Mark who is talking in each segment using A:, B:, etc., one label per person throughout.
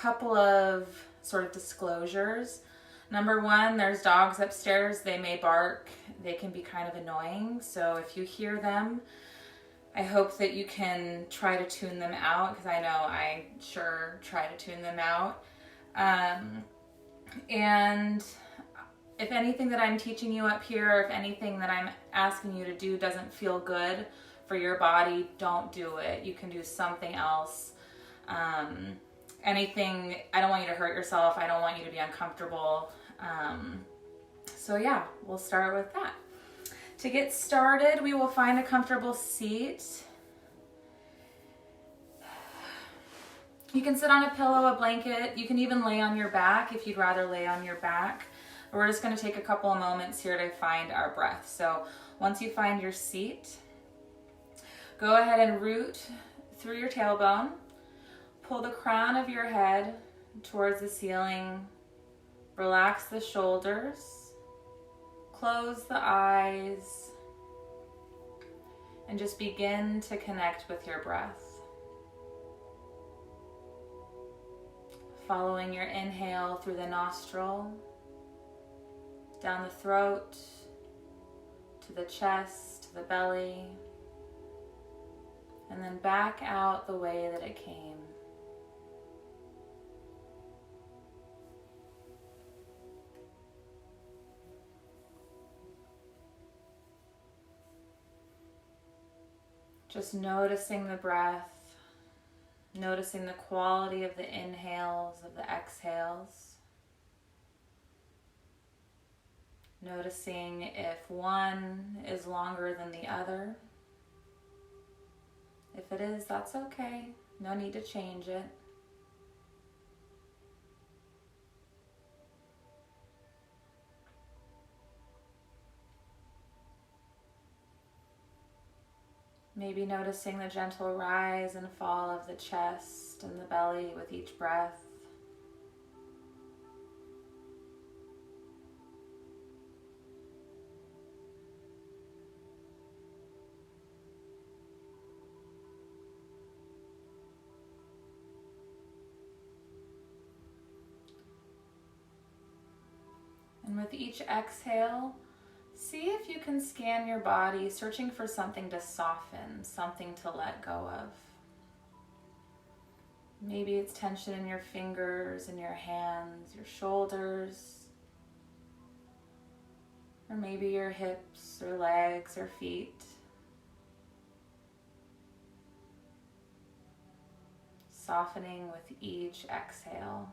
A: couple of sort of disclosures. Number one, there's dogs upstairs. They may bark. They can be kind of annoying. So if you hear them, I hope that you can try to tune them out, because I know I sure try to tune them out. And if anything that I'm teaching you up here, or if anything that I'm asking you to do doesn't feel good for your body, don't do it. You can do something else. Anything, I don't want you to hurt yourself. I don't want you to be uncomfortable. So yeah, we'll start with that. To get started, we will find a comfortable seat. You can sit on a pillow, a blanket. You can even lay on your back if you'd rather lay on your back. We're just going to take a couple of moments here to find our breath. So once you find your seat, go ahead and root through your tailbone. Pull the crown of your head towards the ceiling. Relax the shoulders. Close the eyes. And just begin to connect with your breath. Following your inhale through the nostril, down the throat, to the chest, to the belly, and then back out the way that it came. Just noticing the breath, noticing the quality of the inhales, of the exhales. Noticing if one is longer than the other. If it is, that's okay. No need to change it. Maybe noticing the gentle rise and fall of the chest and the belly with each breath. And with each exhale, see if you can scan your body, searching for something to soften, something to let go of. Maybe it's tension in your fingers, in your hands, your shoulders, or maybe your hips or legs or feet. Softening with each exhale.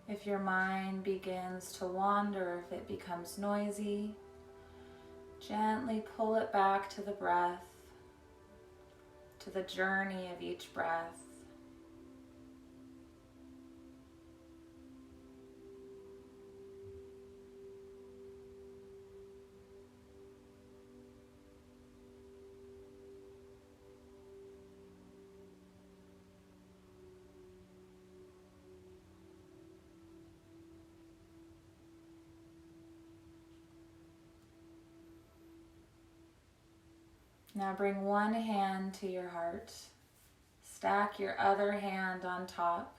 A: If your mind begins to wander, if it becomes noisy, gently pull it back to the breath, to the journey of each breath. Now bring one hand to your heart. Stack your other hand on top.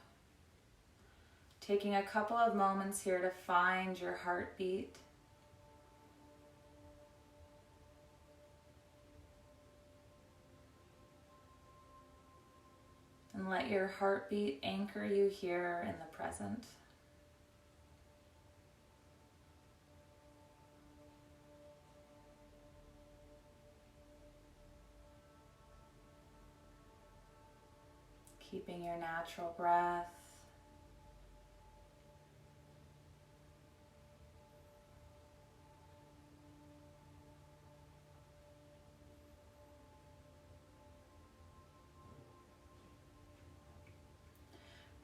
A: Taking a couple of moments here to find your heartbeat. And let your heartbeat anchor you here in the present. Keeping your natural breath.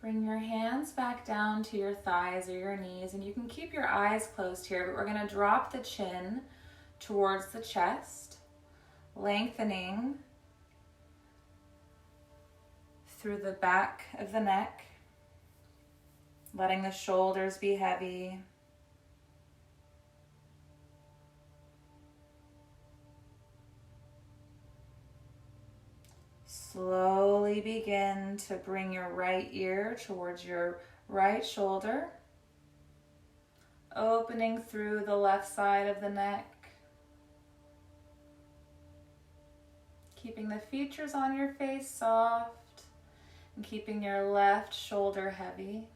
A: Bring your hands back down to your thighs or your knees, and you can keep your eyes closed here, but we're going to drop the chin towards the chest, lengthening through the back of the neck, letting the shoulders be heavy. Slowly begin to bring your right ear towards your right shoulder, opening through the left side of the neck, keeping the features on your face soft and keeping your left shoulder heavy.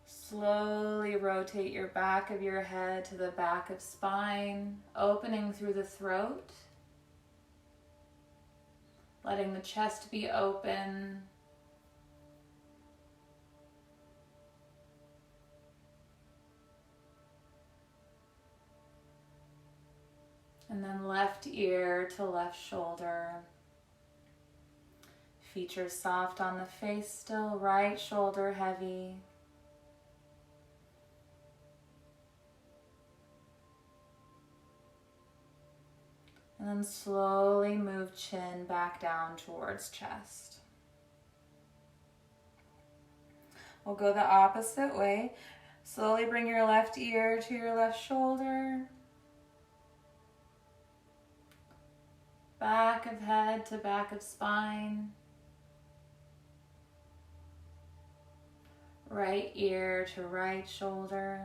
A: Slowly rotate your back of your head to the back of spine, opening through the throat, letting the chest be open. And then left ear to left shoulder. Features soft on the face still, right shoulder heavy. And then slowly move chin back down towards chest. We'll go the opposite way. Slowly bring your left ear to your left shoulder. Back of head to back of spine. Right ear to right shoulder.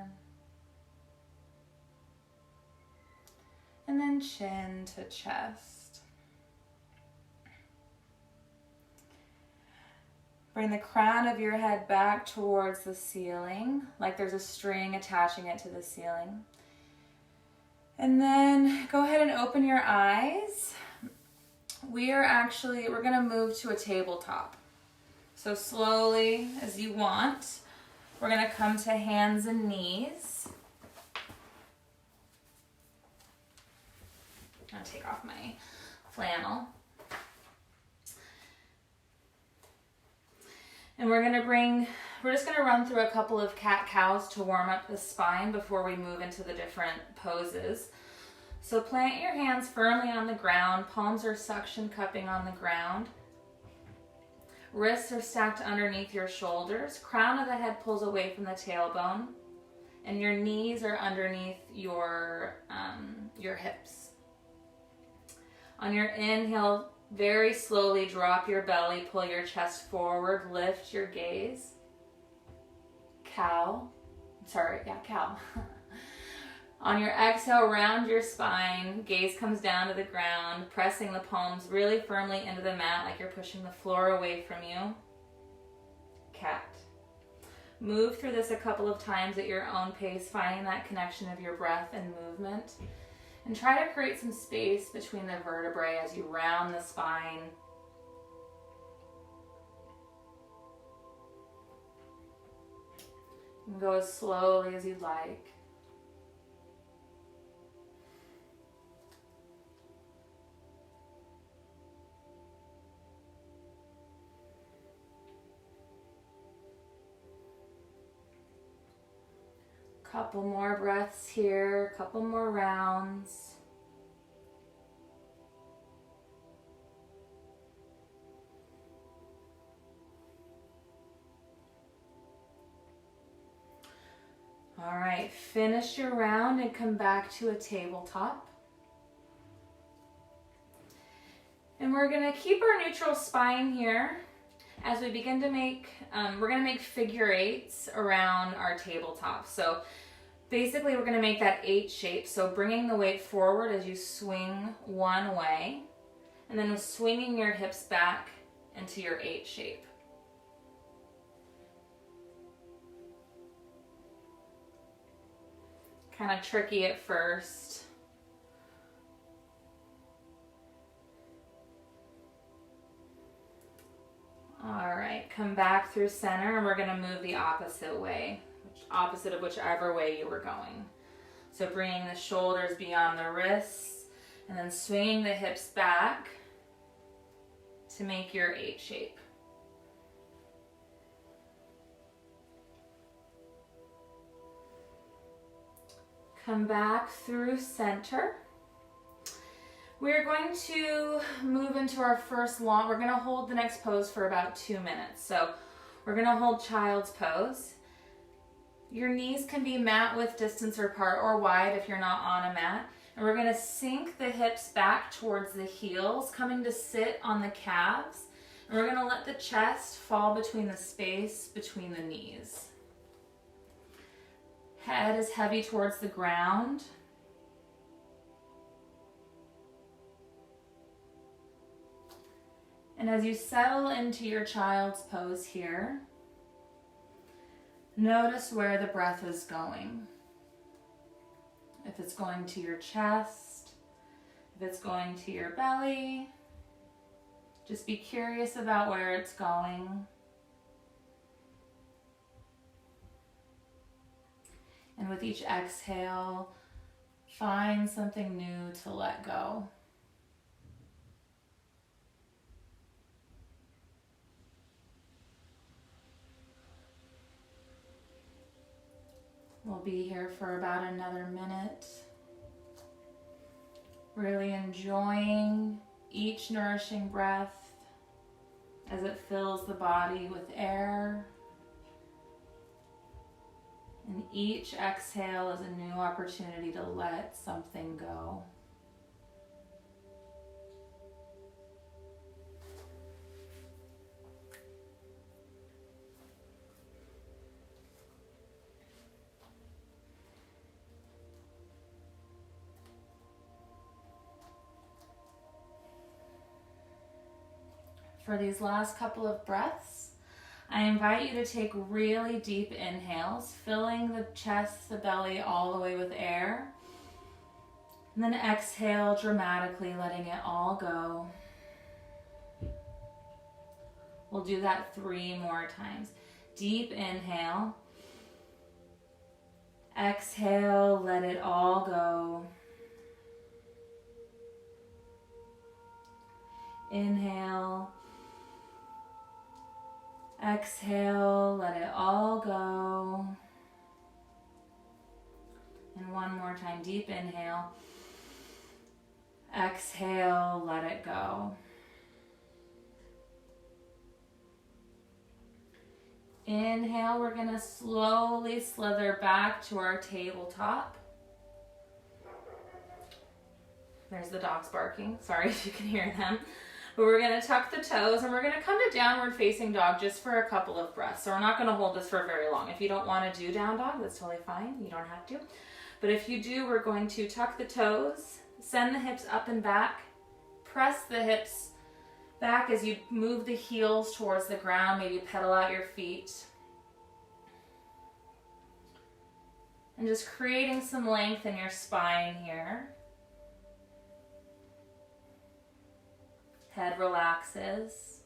A: And then chin to chest. Bring the crown of your head back towards the ceiling, like there's a string attaching it to the ceiling. And then go ahead and open your eyes. We're gonna move to a tabletop. So slowly, as you want, we're gonna come to hands and knees. I'm gonna take off my flannel. And we're just gonna run through a couple of cat-cows to warm up the spine before we move into the different poses. So plant your hands firmly on the ground, palms are suction cupping on the ground. Wrists are stacked underneath your shoulders, crown of the head pulls away from the tailbone, and your knees are underneath your hips. On your inhale, very slowly drop your belly, pull your chest forward, lift your gaze. Cow. On your exhale, round your spine, gaze comes down to the ground, pressing the palms really firmly into the mat like you're pushing the floor away from you. Cat. Move through this a couple of times at your own pace, finding that connection of your breath and movement. And try to create some space between the vertebrae as you round the spine. You can go as slowly as you'd like. Couple more breaths here, couple more rounds. All right, finish your round and come back to a tabletop. And we're gonna keep our neutral spine here. As we begin to make, we're gonna make figure eights around our tabletop. So basically we're gonna make that 8 shape. So bringing the weight forward as you swing one way, and then swinging your hips back into your 8 shape. Kind of tricky at first. All right, come back through center and we're gonna move the opposite way, opposite of whichever way you were going. So bringing the shoulders beyond the wrists, And then swinging the hips back to make your 8 shape. Come back through center. We're going to move into our first long, we're going to hold the next pose for about 2 minutes. So we're going to hold child's pose. Your knees can be mat width distance apart or wide if you're not on a mat. And we're going to sink the hips back towards the heels, coming to sit on the calves. And we're going to let the chest fall between the space between the knees. Head is heavy towards the ground. And as you settle into your child's pose here, notice where the breath is going. If it's going to your chest, if it's going to your belly, just be curious about where it's going. And with each exhale, find something new to let go. We'll be here for about another minute. Really enjoying each nourishing breath as it fills the body with air. And each exhale is a new opportunity to let something go. For these last couple of breaths, I invite you to take really deep inhales, filling the chest, the belly, all the way with air. And then exhale dramatically, letting it all go. We'll do that 3 more times. Deep inhale. Exhale, let it all go. Inhale. Exhale, let it all go. And one more time, deep inhale. Exhale, let it go. Inhale, we're going to slowly slither back to our tabletop. There's the dogs barking. Sorry if you can hear them. But we're going to tuck the toes and we're going to come to downward facing dog just for a couple of breaths. So we're not going to hold this for very long. If you don't want to do down dog, that's totally fine. You don't have to. But if you do, we're going to tuck the toes, send the hips up and back, press the hips back as you move the heels towards the ground, maybe pedal out your feet. And just creating some length in your spine here. Head relaxes,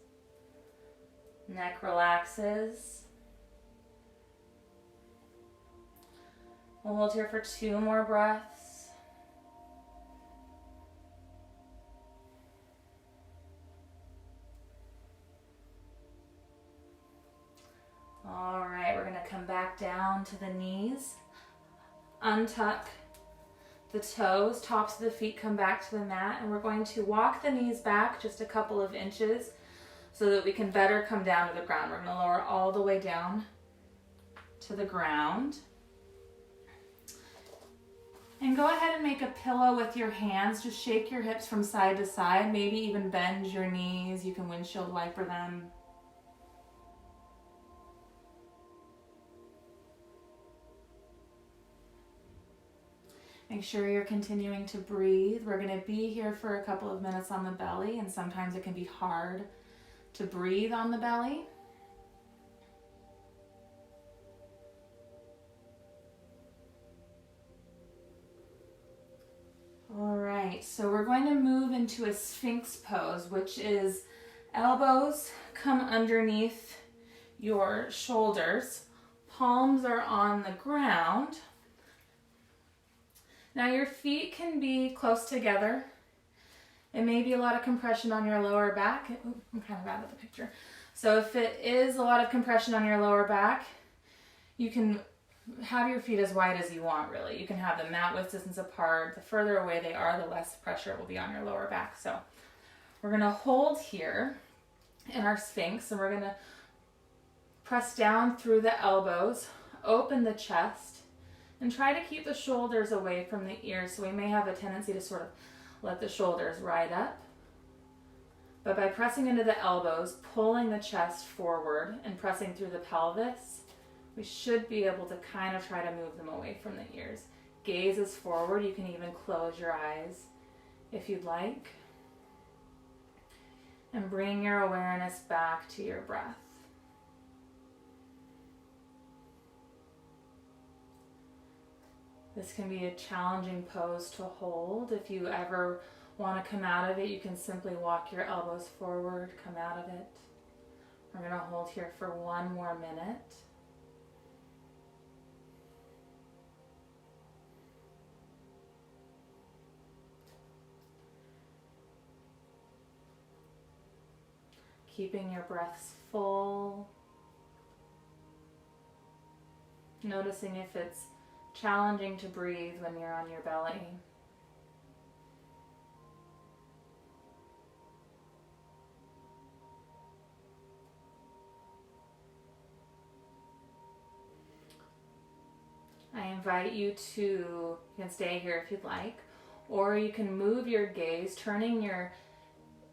A: neck relaxes. We'll hold here for 2 more breaths. All right, we're going to come back down to the knees, untuck the toes, tops of the feet come back to the mat, and we're going to walk the knees back just a couple of inches so that we can better come down to the ground. We're going to lower all the way down to the ground. And go ahead and make a pillow with your hands. Just shake your hips from side to side, maybe even bend your knees. You can windshield wiper them. Make sure you're continuing to breathe. We're going to be here for a couple of minutes on the belly, and sometimes it can be hard to breathe on the belly. All right, so we're going to move into a Sphinx pose, which is elbows come underneath your shoulders, palms are on the ground. Now your feet can be close together It may be a lot of compression on your lower back. Ooh, I'm kind of out of the picture. So if it is a lot of compression on your lower back, you can have your feet as wide as you want, really. You can have them mat width distance apart. The further away they are, the less pressure will be on your lower back. So we're going to hold here in our Sphinx, and we're going to press down through the elbows, open the chest, and try to keep the shoulders away from the ears. So we may have a tendency to sort of let the shoulders ride up. But by pressing into the elbows, pulling the chest forward, and pressing through the pelvis, we should be able to kind of try to move them away from the ears. Gaze is forward. You can even close your eyes if you'd like. And bring your awareness back to your breath. This can be a challenging pose to hold. If you ever want to come out of it, you can simply walk your elbows forward, come out of it. We're going to hold here for 1 more minute. Keeping your breaths full. Noticing if it's challenging to breathe when you're on your belly. I invite you to, you can stay here if you'd like, or you can move your gaze, turning your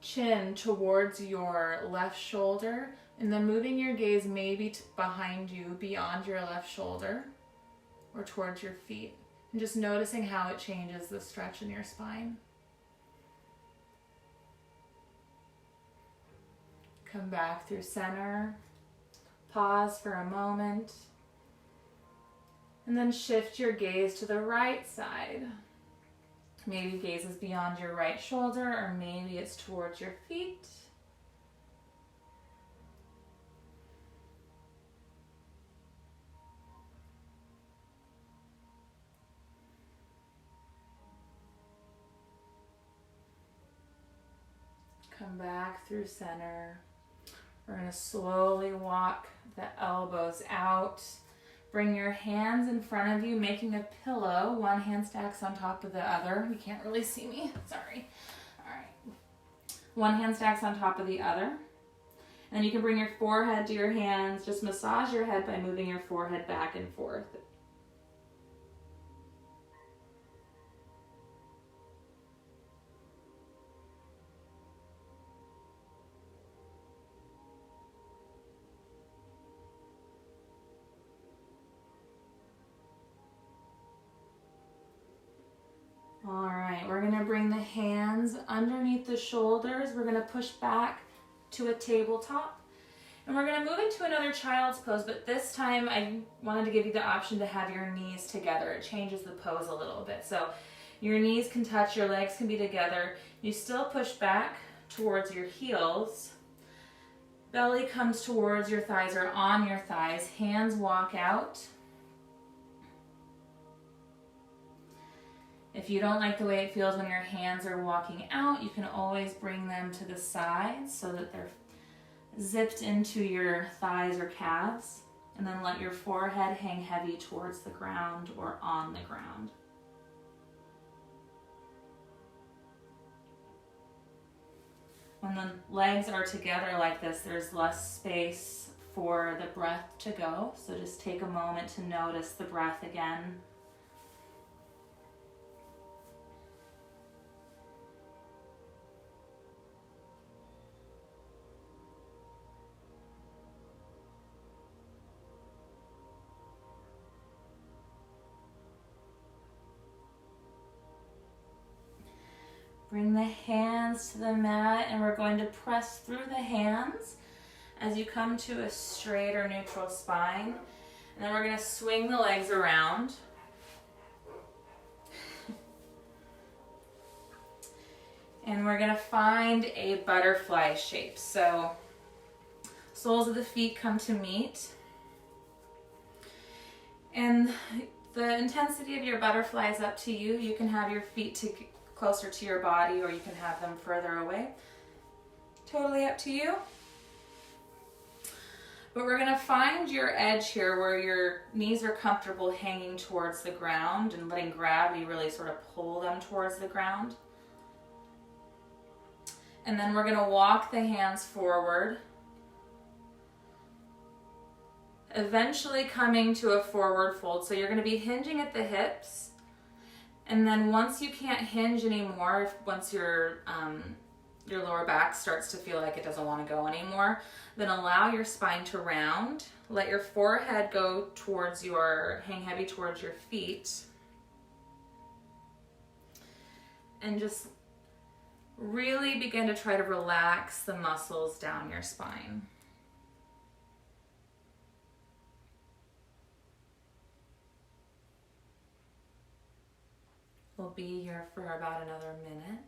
A: chin towards your left shoulder, and then moving your gaze maybe behind you, beyond your left shoulder, or towards your feet, and just noticing how it changes the stretch in your spine. Come back through center, pause for a moment, and then shift your gaze to the right side. Maybe gaze is beyond your right shoulder, or maybe it's towards your feet. Come back through center. We're going to slowly walk the elbows out. Bring your hands in front of you, making a pillow. One hand stacks on top of the other. You can't really see me, sorry. All right. One hand stacks on top of the other. And you can bring your forehead to your hands. Just massage your head by moving your forehead back and forth. All right, we're gonna bring the hands underneath the shoulders. We're gonna push back to a tabletop. And we're gonna move into another child's pose, but this time I wanted to give you the option to have your knees together. It changes the pose a little bit. So your knees can touch, your legs can be together. You still push back towards your heels. Belly comes towards your thighs or on your thighs. Hands walk out. If you don't like the way it feels when your hands are walking out, you can always bring them to the sides so that they're zipped into your thighs or calves, and then let your forehead hang heavy towards the ground or on the ground. When the legs are together like this, there's less space for the breath to go, so just take a moment to notice the breath again. Bring the hands to the mat, and we're going to press through the hands as you come to a straight or neutral spine. And then we're going to swing the legs around. And we're going to find a butterfly shape. So soles of the feet come to meet. And the intensity of your butterfly is up to you. You can have your feet closer to your body, or you can have them further away. Totally up to you. But we're gonna find your edge here where your knees are comfortable hanging towards the ground and letting gravity really sort of pull them towards the ground. And then we're gonna walk the hands forward, eventually coming to a forward fold. So you're gonna be hinging at the hips. And then once you can't hinge anymore, once your lower back starts to feel like it doesn't want to go anymore, then allow your spine to round. Let your forehead go towards hang heavy towards your feet. And just really begin to try to relax the muscles down your spine. We'll be here for about another minute.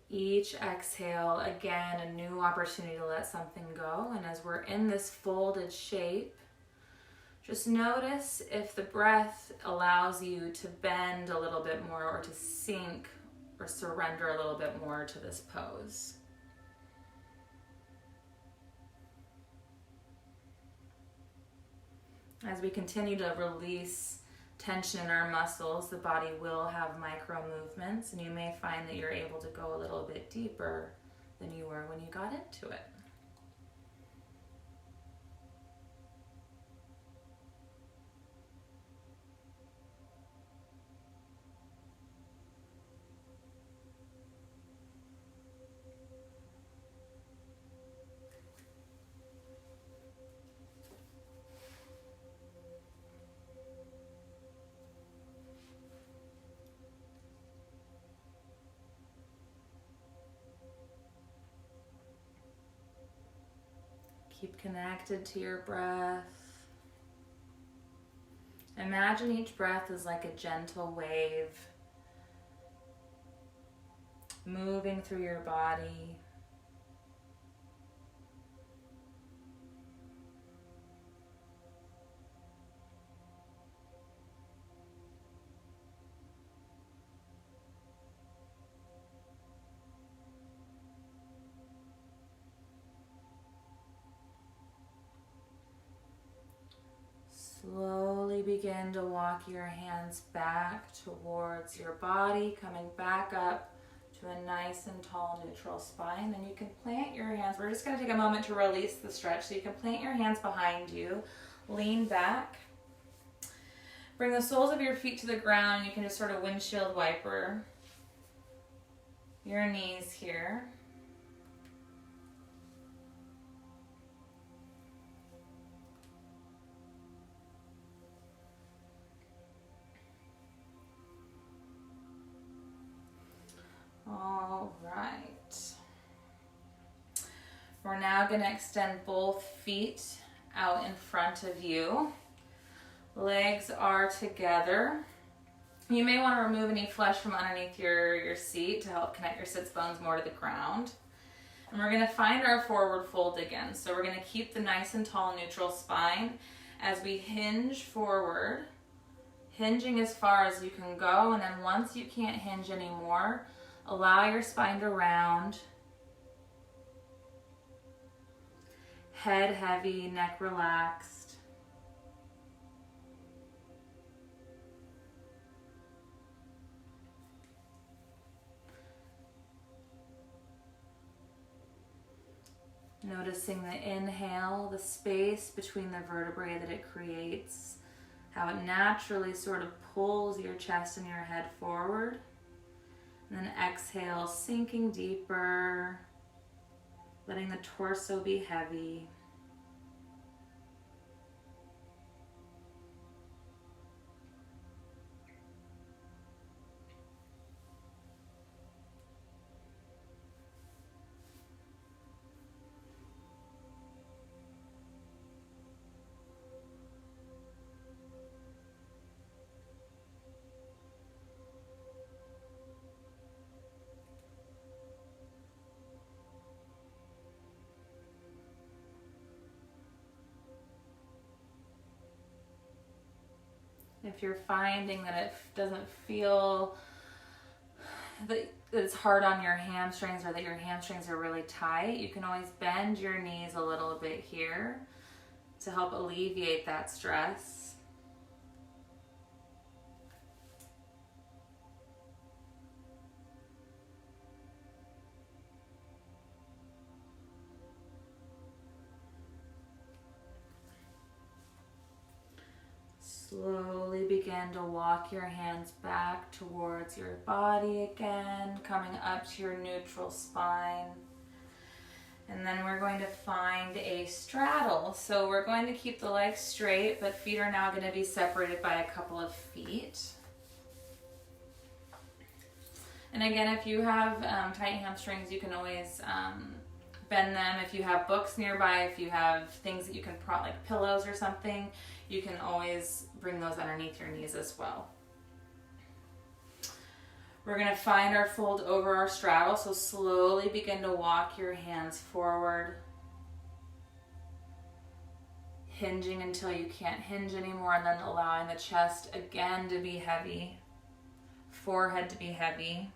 A: Each exhale, again, a new opportunity to let something go. And as we're in this folded shape, just notice if the breath allows you to bend a little bit more or to sink or surrender a little bit more to this pose. As we continue to release tension in our muscles, the body will have micro movements, and you may find that you're able to go a little bit deeper than you were when you got into it. Keep connected to your breath. Imagine each breath is like a gentle wave moving through your body. Slowly begin to walk your hands back towards your body, coming back up to a nice and tall neutral spine. And you can plant your hands. We're just going to take a moment to release the stretch. So you can plant your hands behind you, lean back, bring the soles of your feet to the ground. You can just sort of windshield wiper your knees here. All right. We're now going to extend both feet out in front of you. Legs are together. You may want to remove any flesh from underneath your seat to help connect your sits bones more to the ground. And we're going to find our forward fold again. So we're going to keep the nice and tall neutral spine as we hinge forward, hinging as far as you can go. And then once you can't hinge anymore, allow your spine to round, head heavy, neck relaxed. Noticing the inhale, the space between the vertebrae that it creates, how it naturally sort of pulls your chest and your head forward. And then exhale, sinking deeper, letting the torso be heavy. If you're finding that it doesn't feel that it's hard on your hamstrings or that your hamstrings are really tight, you can always bend your knees a little bit here to help alleviate that stress. Slowly begin to walk your hands back towards your body again, coming up to your neutral spine. And then we're going to find a straddle. So we're going to keep the legs straight, but feet are now going to be separated by a couple of feet. And again, if you have tight hamstrings, you can always bend them. If you have books nearby, if you have things that you can prop, like pillows or something, you can always bring those underneath your knees as well. We're going to find our fold over our straddle, so slowly begin to walk your hands forward, hinging until you can't hinge anymore, and then allowing the chest again to be heavy, forehead to be heavy.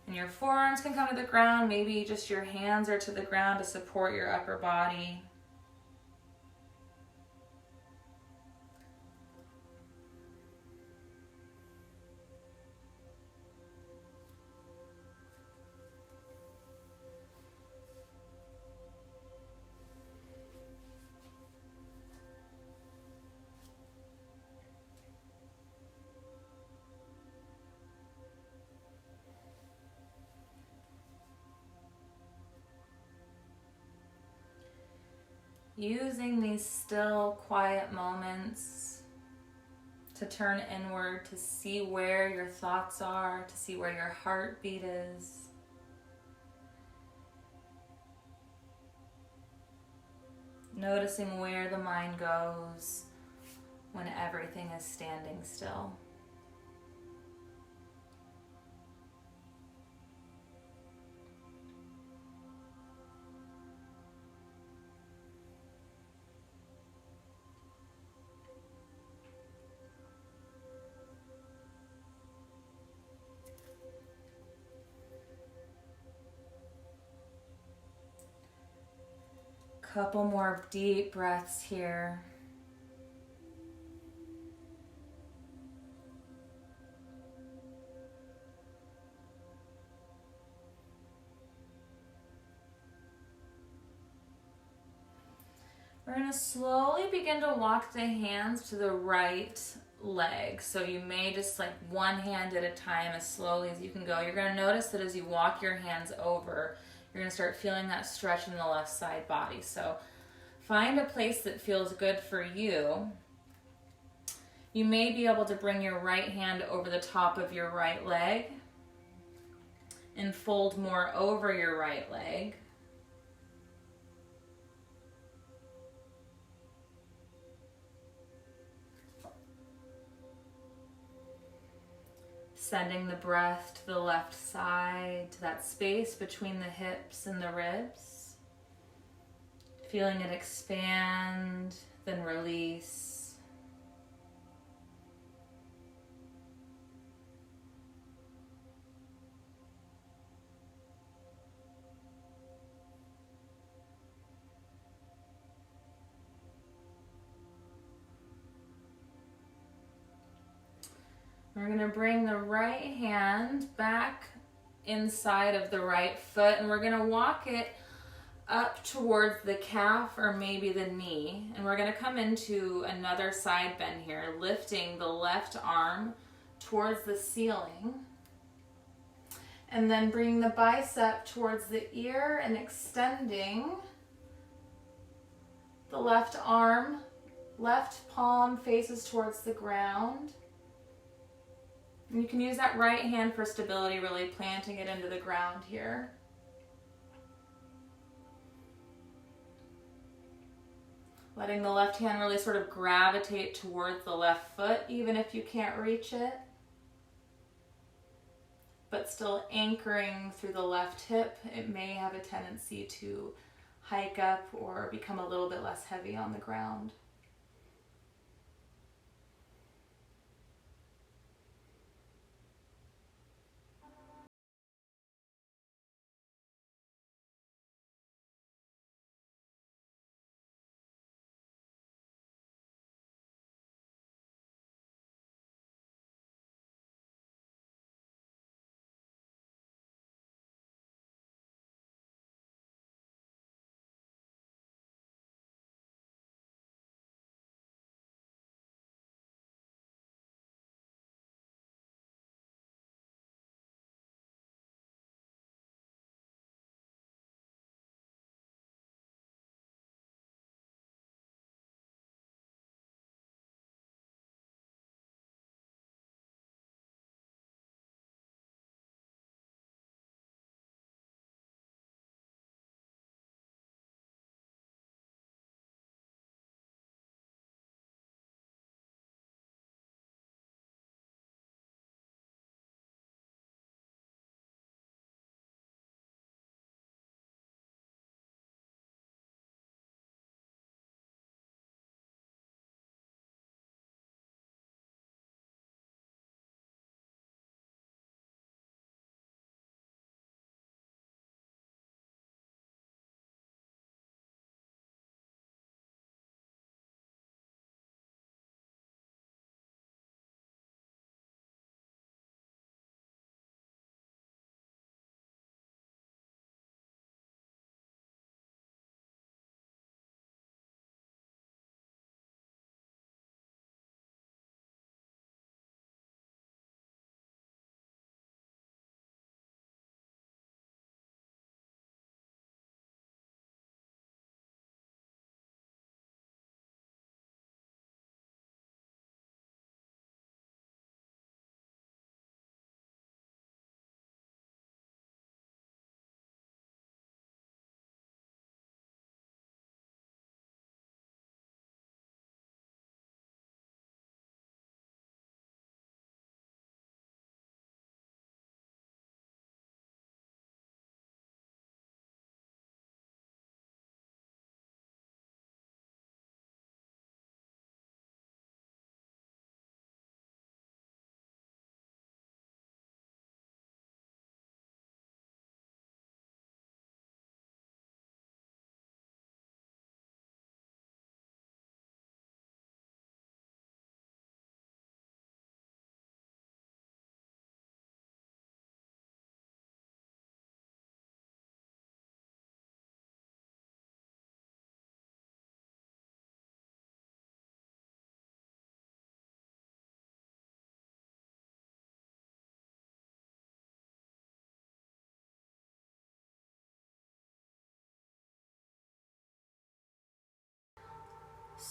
A: And your forearms can come to the ground, maybe just your hands are to the ground to support your upper body. Using these still, quiet moments to turn inward, to see where your thoughts are, to see where your heartbeat is. Noticing where the mind goes when everything is standing still. Couple more deep breaths here. We're going to slowly begin to walk the hands to the right leg. So you may just like one hand at a time, as slowly as you can go. You're going to notice that as you walk your hands over, you're going to start feeling that stretch in the left side body. So find a place that feels good for you. You may be able to bring your right hand over the top of your right leg and fold more over your right leg. Sending the breath to the left side, to that space between the hips and the ribs. Feeling it expand, then release. We're going to bring the right hand back inside of the right foot, and we're going to walk it up towards the calf or maybe the knee. And we're going to come into another side bend here, lifting the left arm towards the ceiling. And then bringing the bicep towards the ear and extending the left arm, left palm faces towards the ground. And you can use that right hand for stability, really planting it into the ground here. Letting the left hand really sort of gravitate towards the left foot, even if you can't reach it. But still anchoring through the left hip. It may have a tendency to hike up or become a little bit less heavy on the ground.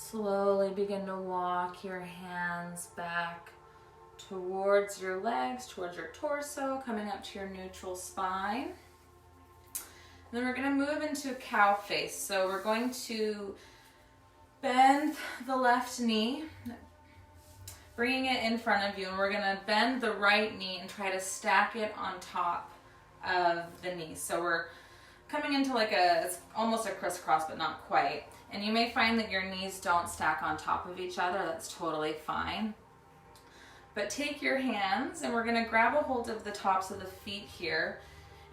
A: Slowly begin to walk your hands back towards your legs, towards your torso, coming up to your neutral spine. Then we're going to move into cow face. So we're going to bend the left knee, bringing it in front of you, and we're going to bend the right knee and try to stack it on top of the knee. So we're coming into like it's almost a crisscross, but not quite. And you may find that your knees don't stack on top of each other. That's totally fine. But take your hands and we're going to grab a hold of the tops of the feet here.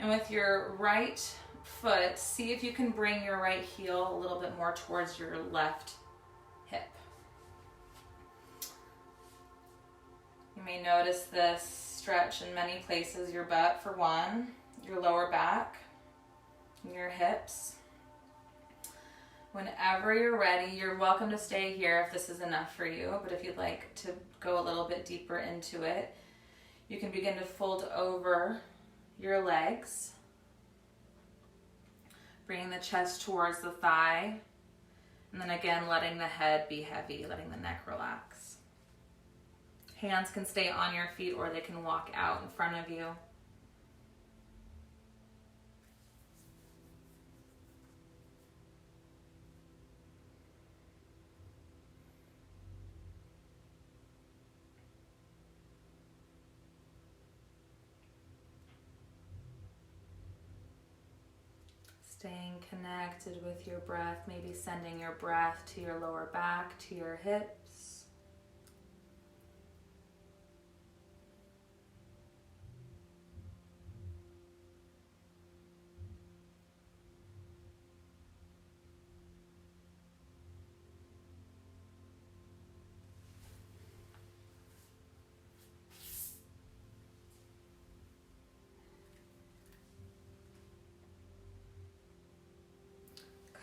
A: And with your right foot, see if you can bring your right heel a little bit more towards your left hip. You may notice this stretch in many places, your butt for one, your lower back, and your hips. Whenever you're ready, you're welcome to stay here if this is enough for you, but if you'd like to go a little bit deeper into it, you can begin to fold over your legs, bringing the chest towards the thigh, and then again letting the head be heavy, letting the neck relax. Hands can stay on your feet or they can walk out in front of you. Staying connected with your breath, maybe sending your breath to your lower back, to your hips.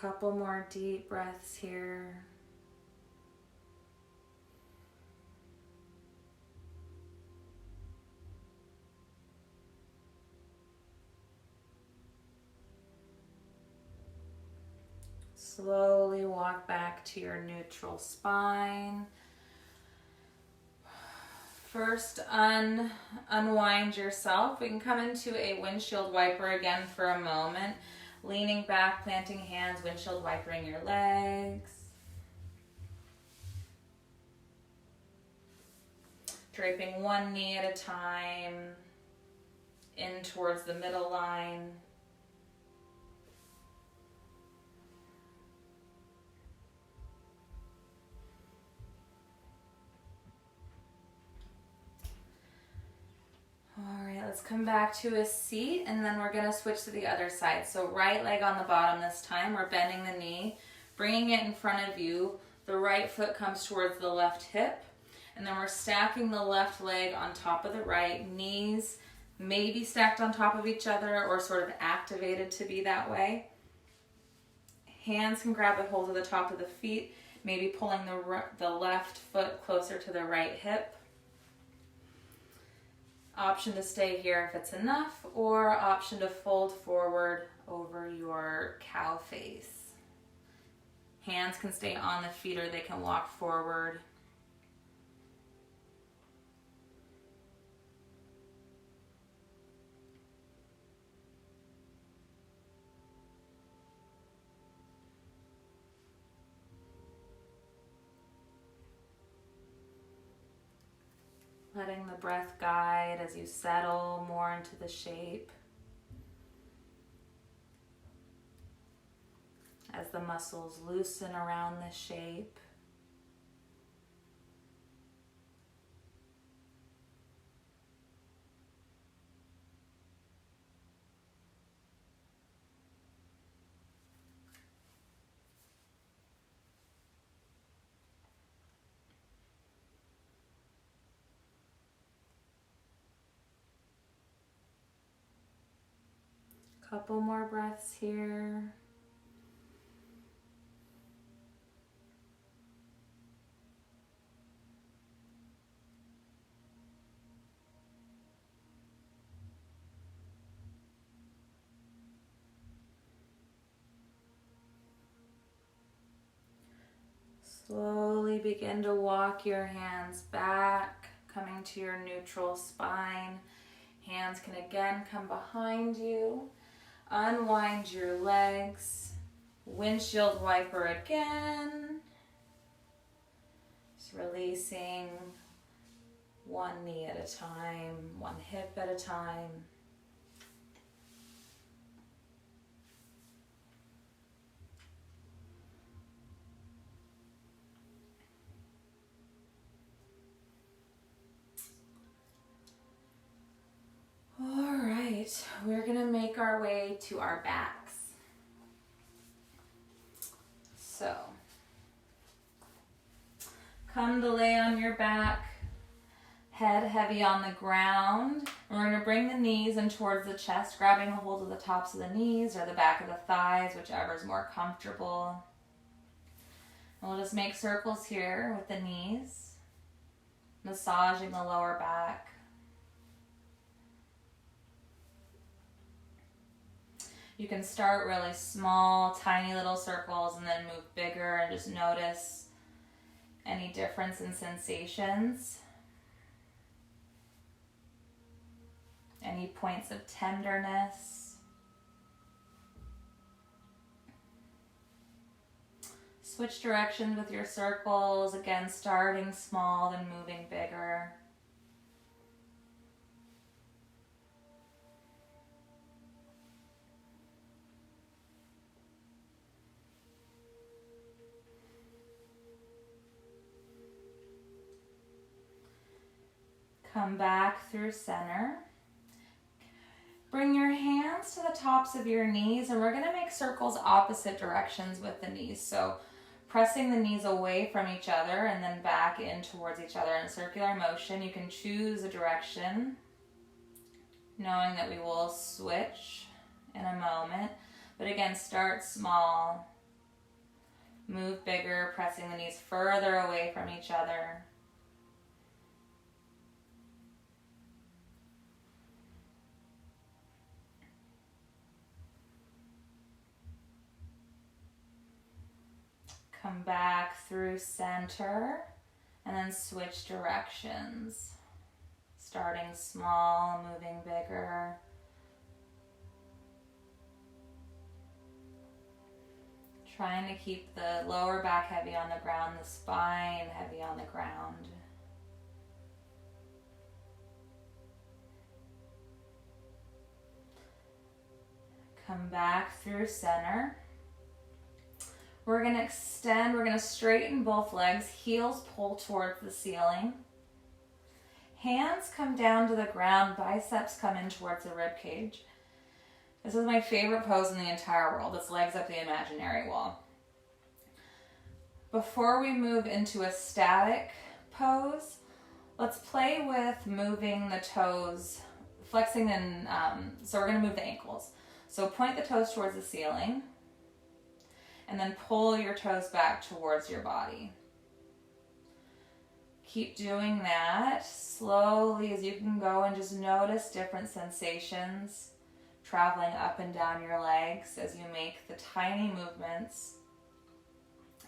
A: Couple more deep breaths here. Slowly walk back to your neutral spine. First, unwind yourself. We can come into a windshield wiper again for a moment. Leaning back, planting hands, windshield wipering your legs. Draping one knee at a time in towards the middle line. All right, let's come back to a seat and then we're gonna switch to the other side. So right leg on the bottom this time, we're bending the knee, bringing it in front of you. The right foot comes towards the left hip, and then we're stacking the left leg on top of the right. Knees may be stacked on top of each other or sort of activated to be that way. Hands can grab a hold of the top of the feet, maybe pulling the left foot closer to the right hip. Option to stay here if it's enough, or option to fold forward over your cow face. Hands can stay on the feet or they can walk forward. Letting the breath guide as you settle more into the shape. As the muscles loosen around the shape. Couple more breaths here. Slowly begin to walk your hands back, coming to your neutral spine. Hands can again come behind you. Unwind your legs. Windshield wiper again. Just releasing one knee at a time, one hip at a time. All right, we're gonna make our way to our backs. So, come to lay on your back, head heavy on the ground. We're gonna bring the knees in towards the chest, grabbing a hold of the tops of the knees or the back of the thighs, whichever is more comfortable. And we'll just make circles here with the knees, massaging the lower back. You can start really small, tiny little circles and then move bigger and just notice any difference in sensations. Any points of tenderness. Switch directions with your circles, again starting small then moving bigger. Come back through center. Bring your hands to the tops of your knees and we're going to make circles opposite directions with the knees. So pressing the knees away from each other and then back in towards each other in circular motion. You can choose a direction, knowing that we will switch in a moment. But again, start small, move bigger, pressing the knees further away from each other. Come back through center and then switch directions. Starting small, moving bigger. Trying to keep the lower back heavy on the ground, the spine heavy on the ground. Come back through center. We're going to extend, we're going to straighten both legs, heels pull towards the ceiling. Hands come down to the ground, biceps come in towards the rib cage. This is my favorite pose in the entire world. It's legs up the imaginary wall. Before we move into a static pose, let's play with moving the toes, flexing and, so we're going to move the ankles. So point the toes towards the ceiling. And then pull your toes back towards your body. Keep doing that slowly as you can go and just notice different sensations traveling up and down your legs as you make the tiny movements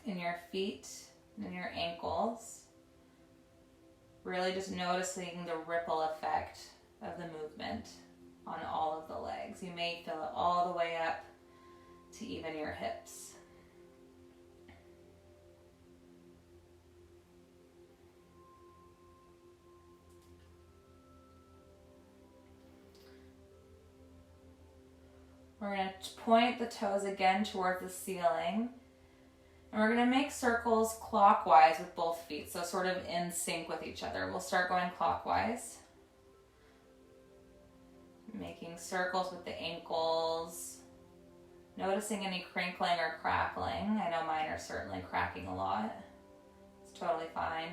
A: in your feet and in your ankles. Really just noticing the ripple effect of the movement on all of the legs. You may feel it all the way up to even your hips. We're going to point the toes again towards the ceiling. And we're going to make circles clockwise with both feet, so sort of in sync with each other. We'll start going clockwise. Making circles with the ankles. Noticing any crinkling or crackling. I know mine are certainly cracking a lot. It's totally fine.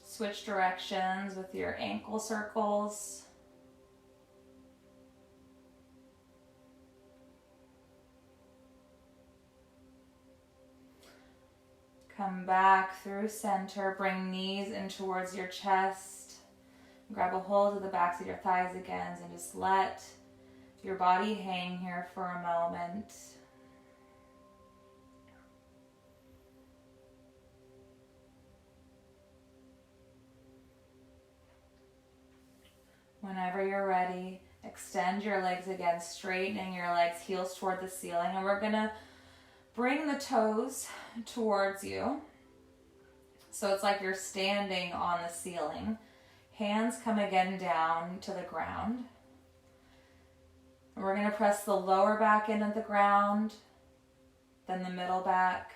A: Switch directions with your ankle circles. Come back through center, bring knees in towards your chest. Grab a hold of the backs of your thighs again and just let Your body hang here for a moment. Whenever you're ready, extend your legs again, straightening your legs, heels toward the ceiling. And we're gonna bring the toes towards you. So it's like you're standing on the ceiling. Hands come again down to the ground. And we're gonna press the lower back into the ground, then the middle back,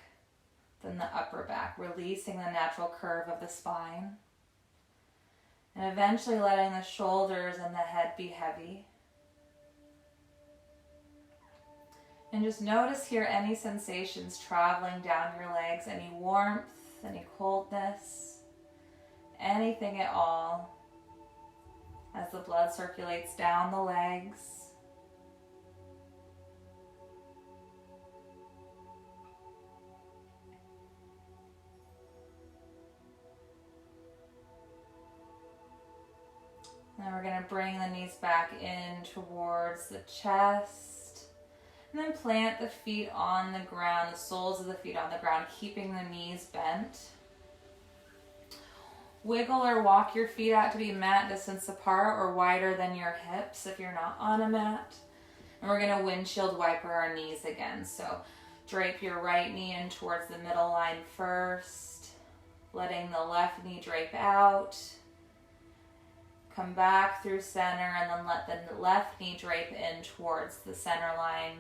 A: then the upper back, releasing the natural curve of the spine. And eventually letting the shoulders and the head be heavy. And just notice here any sensations traveling down your legs, any warmth, any coldness, anything at all as the blood circulates down the legs. Then we're going to bring the knees back in towards the chest. And then plant the feet on the ground, the soles of the feet on the ground, keeping the knees bent. Wiggle or walk your feet out to be mat distance apart or wider than your hips if you're not on a mat. And we're going to windshield wiper our knees again. So drape your right knee in towards the middle line first, letting the left knee drape out. Come back through center and then let the left knee drape in towards the center line.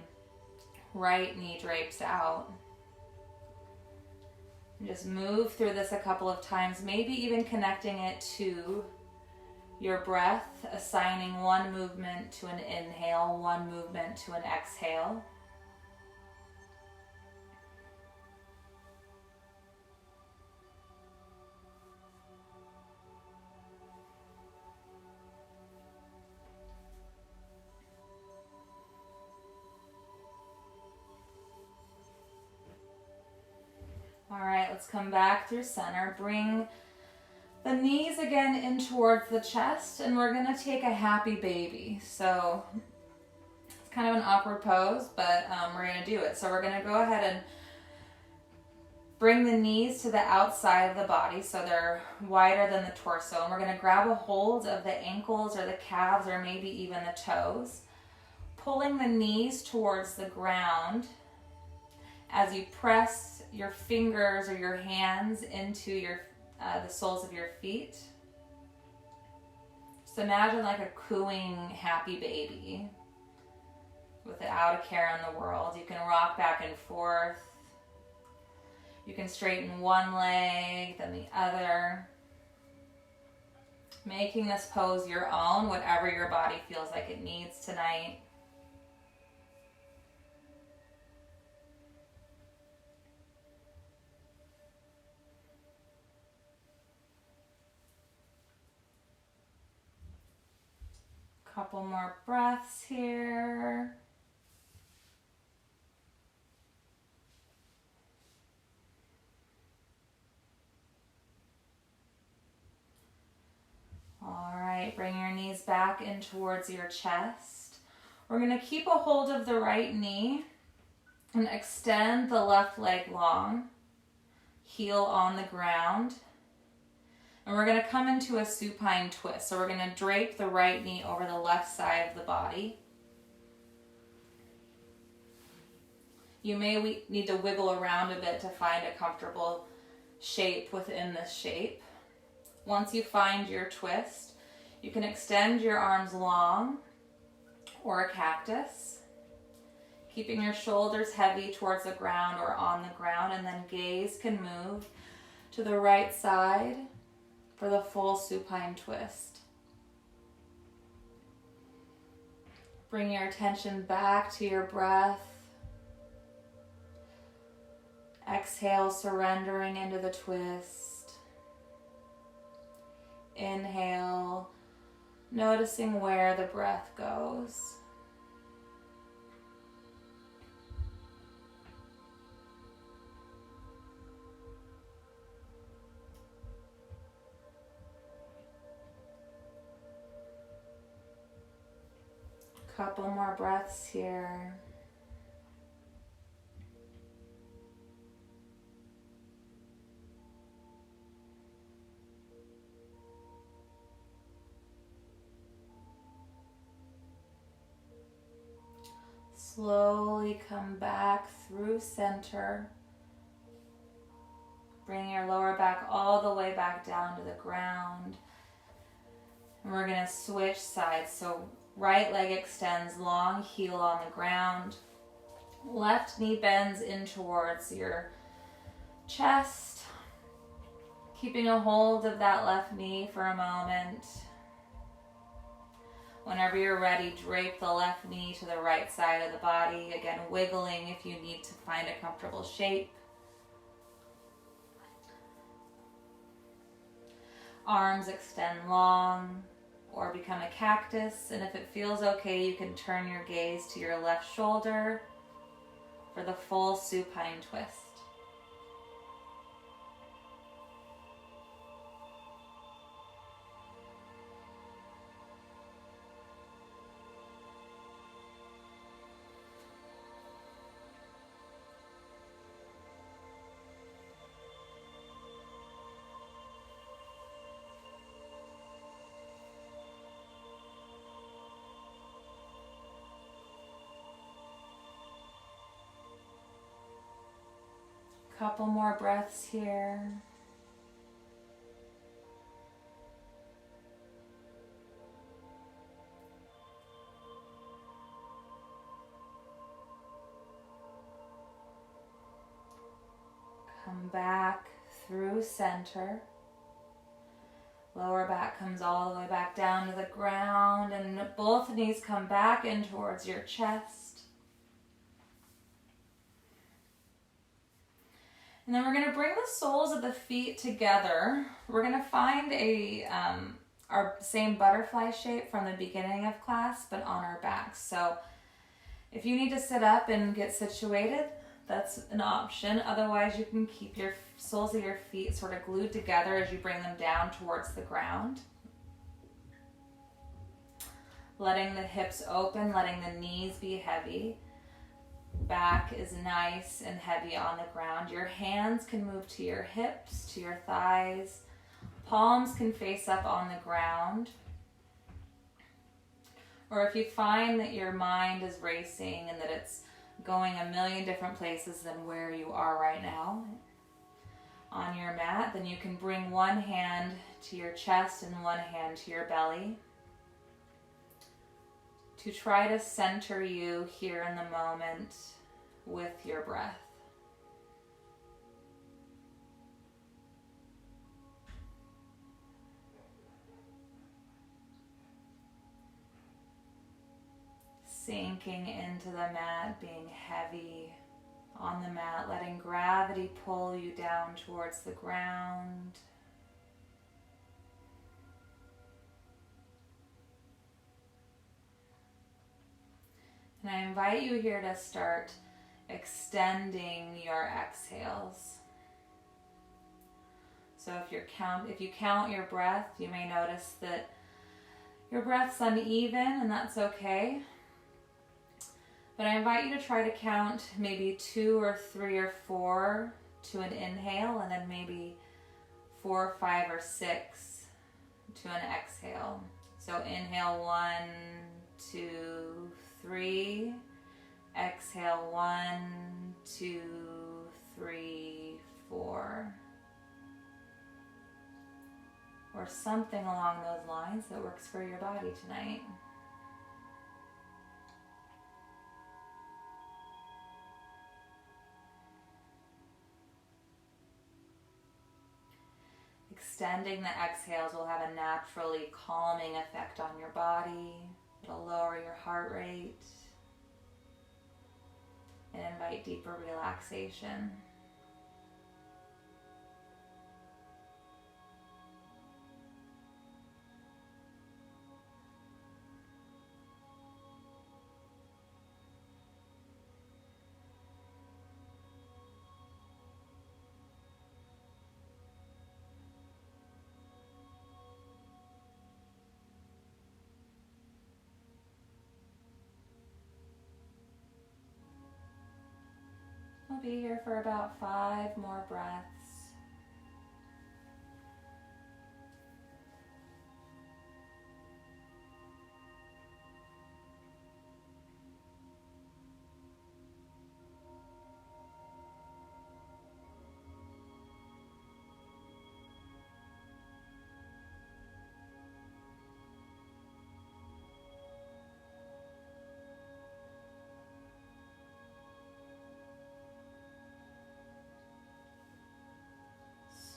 A: Right knee drapes out. And just move through this a couple of times, maybe even connecting it to your breath, assigning one movement to an inhale, one movement to an exhale. All right, let's come back through center. Bring the knees again in towards the chest, and we're gonna take a happy baby. So it's kind of an awkward pose, but we're gonna do it. So we're gonna go ahead and bring the knees to the outside of the body so they're wider than the torso. And we're gonna grab a hold of the ankles or the calves or maybe even the toes, pulling the knees towards the ground as you press your fingers or your hands into your the soles of your feet. Just imagine like a cooing happy baby without a care in the world. You can rock back and forth. You can straighten one leg, then the other. Making this pose your own, whatever your body feels like it needs tonight. Couple more breaths here. All right, bring your knees back in towards your chest. We're going to keep a hold of the right knee and extend the left leg long, heel on the ground. And we're going to come into a supine twist. So we're going to drape the right knee over the left side of the body. You may need to wiggle around a bit to find a comfortable shape within this shape. Once you find your twist, you can extend your arms long or a cactus, keeping your shoulders heavy towards the ground or on the ground, and then gaze can move to the right side for the full supine twist. Bring your attention back to your breath. Exhale, surrendering into the twist. Inhale, noticing where the breath goes. Couple more breaths here. Slowly come back through center. Bring your lower back all the way back down to the ground. And we're going to switch sides. So right leg extends, long heel on the ground. Left knee bends in towards your chest. Keeping a hold of that left knee for a moment. Whenever you're ready, drape the left knee to the right side of the body. Again, wiggling if you need to find a comfortable shape. Arms extend long or become a cactus. And if it feels okay, you can turn your gaze to your left shoulder for the full supine twist. Couple more breaths here. Come back through center. Lower back comes all the way back down to the ground, and both knees come back in towards your chest. And then we're going to bring the soles of the feet together. We're going to find our same butterfly shape from the beginning of class, but on our backs. So if you need to sit up and get situated, that's an option. Otherwise, you can keep your soles of your feet sort of glued together as you bring them down towards the ground. Letting the hips open, letting the knees be heavy. Back is nice and heavy on the ground. Your hands can move to your hips, to your thighs. Palms can face up on the ground. Or if you find that your mind is racing and that it's going a million different places than where you are right now on your mat, then you can bring one hand to your chest and one hand to your belly to try to center you here in the moment with your breath. Sinking into the mat, being heavy on the mat, letting gravity pull you down towards the ground. And I invite you here to start extending your exhales. So if you count your breath, you may notice that your breath's uneven, and that's okay. But I invite you to try to count maybe 2 or 3 or 4 to an inhale, and then maybe 4 or 5 or 6 to an exhale. So inhale 1, 2, 3. Exhale 1, 2, 3, 4. Or something along those lines that works for your body tonight. Extending the exhales will have a naturally calming effect on your body. It'll lower your heart rate and invite deeper relaxation. be here for about 5 more breaths.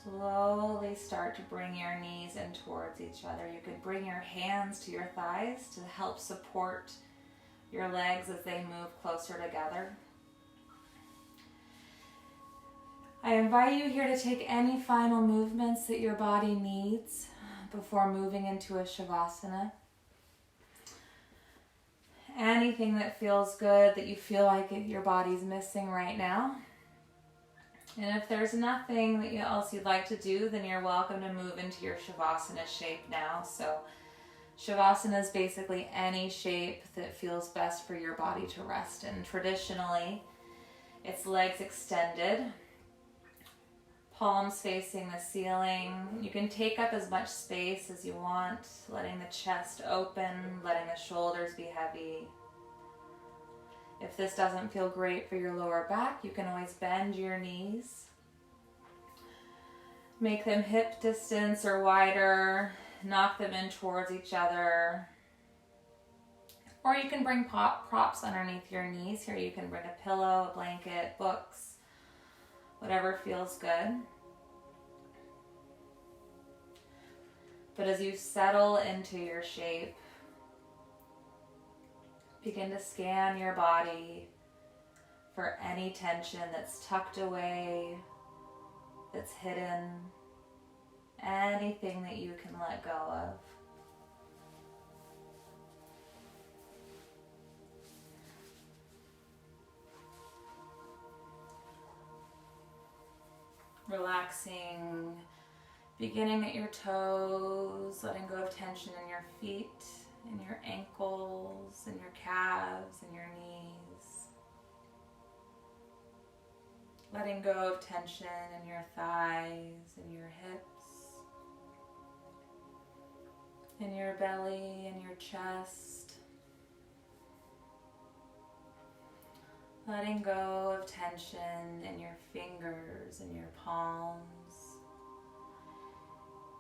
A: Slowly start to bring your knees in towards each other. You can bring your hands to your thighs to help support your legs as they move closer together. I invite you here to take any final movements that your body needs before moving into a Shavasana. Anything that feels good, that you feel like your body's missing right now. And if there's nothing else you'd like to do, then you're welcome to move into your Shavasana shape now. So Shavasana is basically any shape that feels best for your body to rest in. Traditionally, it's legs extended, palms facing the ceiling. You can take up as much space as you want, letting the chest open, letting the shoulders be heavy. If this doesn't feel great for your lower back, you can always bend your knees. Make them hip distance or wider. Knock them in towards each other. Or you can bring props underneath your knees. Here you can bring a pillow, a blanket, books, whatever feels good. But as you settle into your shape, begin to scan your body for any tension that's tucked away, that's hidden, anything that you can let go of. Relaxing, beginning at your toes, letting go of tension in your feet, in your ankles, in your calves, in your knees. Letting go of tension in your thighs, in your hips, in your belly, in your chest. Letting go of tension in your fingers, in your palms,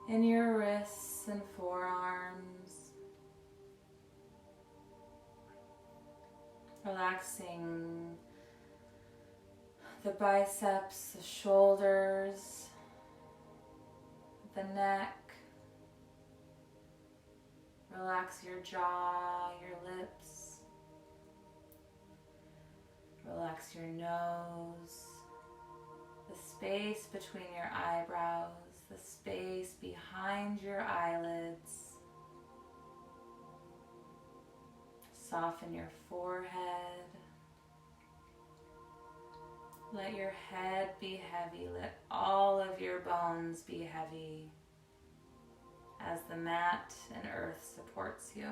A: in your wrists and forearms. Relaxing the biceps, the shoulders, the neck. Relax your jaw, your lips. Relax your nose, the space between your eyebrows, the space behind your eyelids. Soften your forehead. Let your head be heavy. Let all of your bones be heavy as the mat and earth supports you.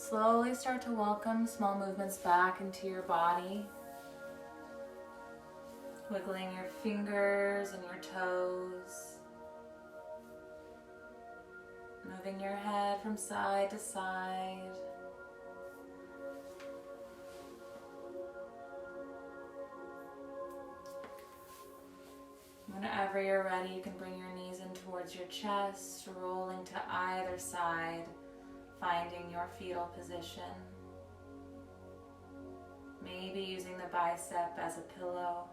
A: Slowly start to welcome small movements back into your body. Wiggling your fingers and your toes. Moving your head from side to side. Whenever you're ready, you can bring your knees in towards your chest, rolling to either side, finding your fetal position. Maybe using the bicep as a pillow.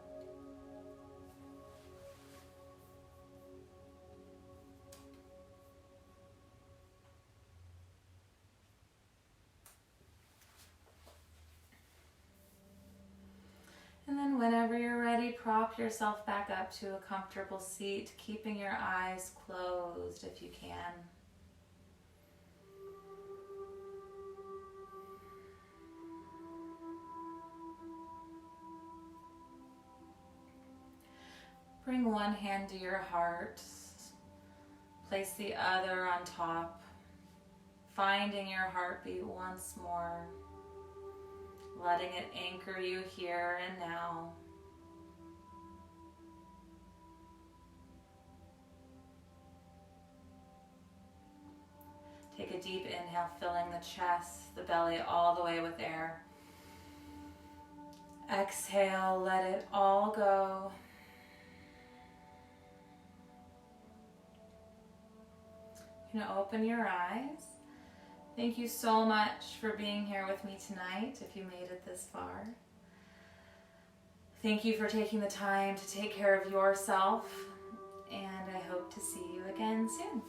A: And then whenever you're ready, prop yourself back up to a comfortable seat, keeping your eyes closed if you can. Bring one hand to your heart, place the other on top, finding your heartbeat once more. Letting it anchor you here and now. Take a deep inhale, filling the chest, the belly all the way with air. Exhale, let it all go. You can open your eyes. Thank you so much for being here with me tonight, if you made it this far. Thank you for taking the time to take care of yourself, and I hope to see you again soon.